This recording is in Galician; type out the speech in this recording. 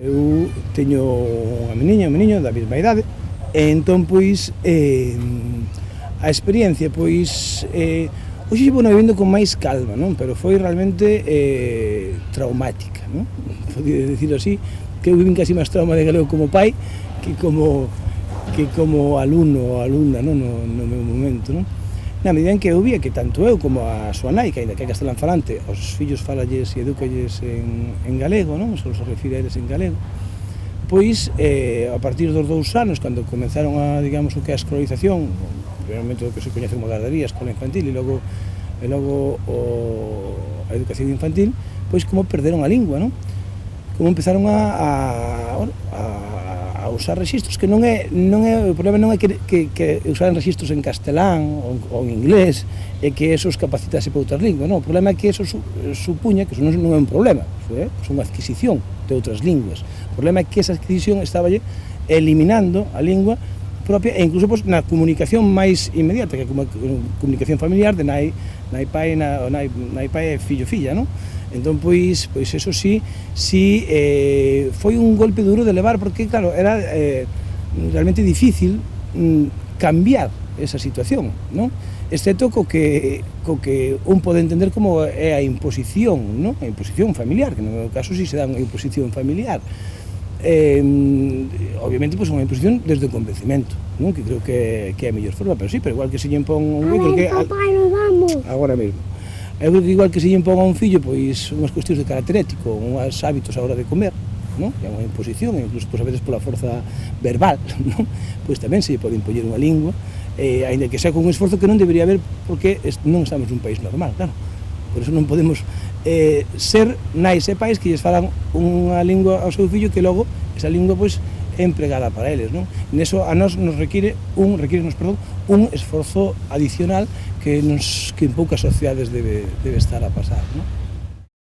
Eu teño unha meniño da mesma idade, e entón, pois, a experiencia, pois, hoxe vou vivendo con máis calma, non? Pero foi realmente traumática, non? Podía dicirlo así, que eu vivín casi máis trauma de galego como pai que como alumno ou alumna, non? No meu momento, non? Na medida en que eu vía que tanto eu como a súa nai, que ainda que é castelán falante, os fillos falalles e edúcalles en galego, non? Se refire a eles en galego. Pois, a partir dos 2 anos, cando comenzaron a, digamos, o que é a escolarización, primeiramente o que se coñece como gardería, escola infantil, e logo a educación infantil, pois como perderon a lingua, non? Como empezaron a usar rexistros que non é o problema non é que usaran rexistros en castelán ou en inglés e que eso os capacitase para outras linguas, non, o problema é que eso supuña que eso non é un problema, eso é unha adquisición de outras linguas. O problema é que esa adquisición estaba eliminando a lingua propia e incluso pois, na comunicación máis inmediata, que é como a comunicación familiar de nai pai e fillo-filla, non? Entón, pois eso sí foi un golpe duro de levar, porque, claro, era realmente difícil cambiar esa situación, non? Excepto co que un pode entender como é a imposición, non? A imposición familiar, que no meu caso sí se dá unha imposición familiar. Obviamente, pois, unha imposición desde o convencimento, non? Que creo que é a mellor forma, pero sí, pero igual que se lle impón papá, nos vamos. Agora mesmo. Eu creo que igual que se lle impón a un fillo, pois, unhas cuestións de carácter ético, unhas hábitos a hora de comer, non? Que é unha imposición, incluso, pois, a veces pola forza verbal, non? Pois tamén se lle pode impoñer unha lingua, aínda que sea con un esforzo que non debería haber, porque non estamos nun país normal, claro. Por eso non podemos ser nais e pais que lles falan unha lingua ao seu fillo que logo esa lingua, pois, é empregada para eles, non? Neso a nós nos require un esforzo adicional que en poucas sociedades debe estar a pasar, non?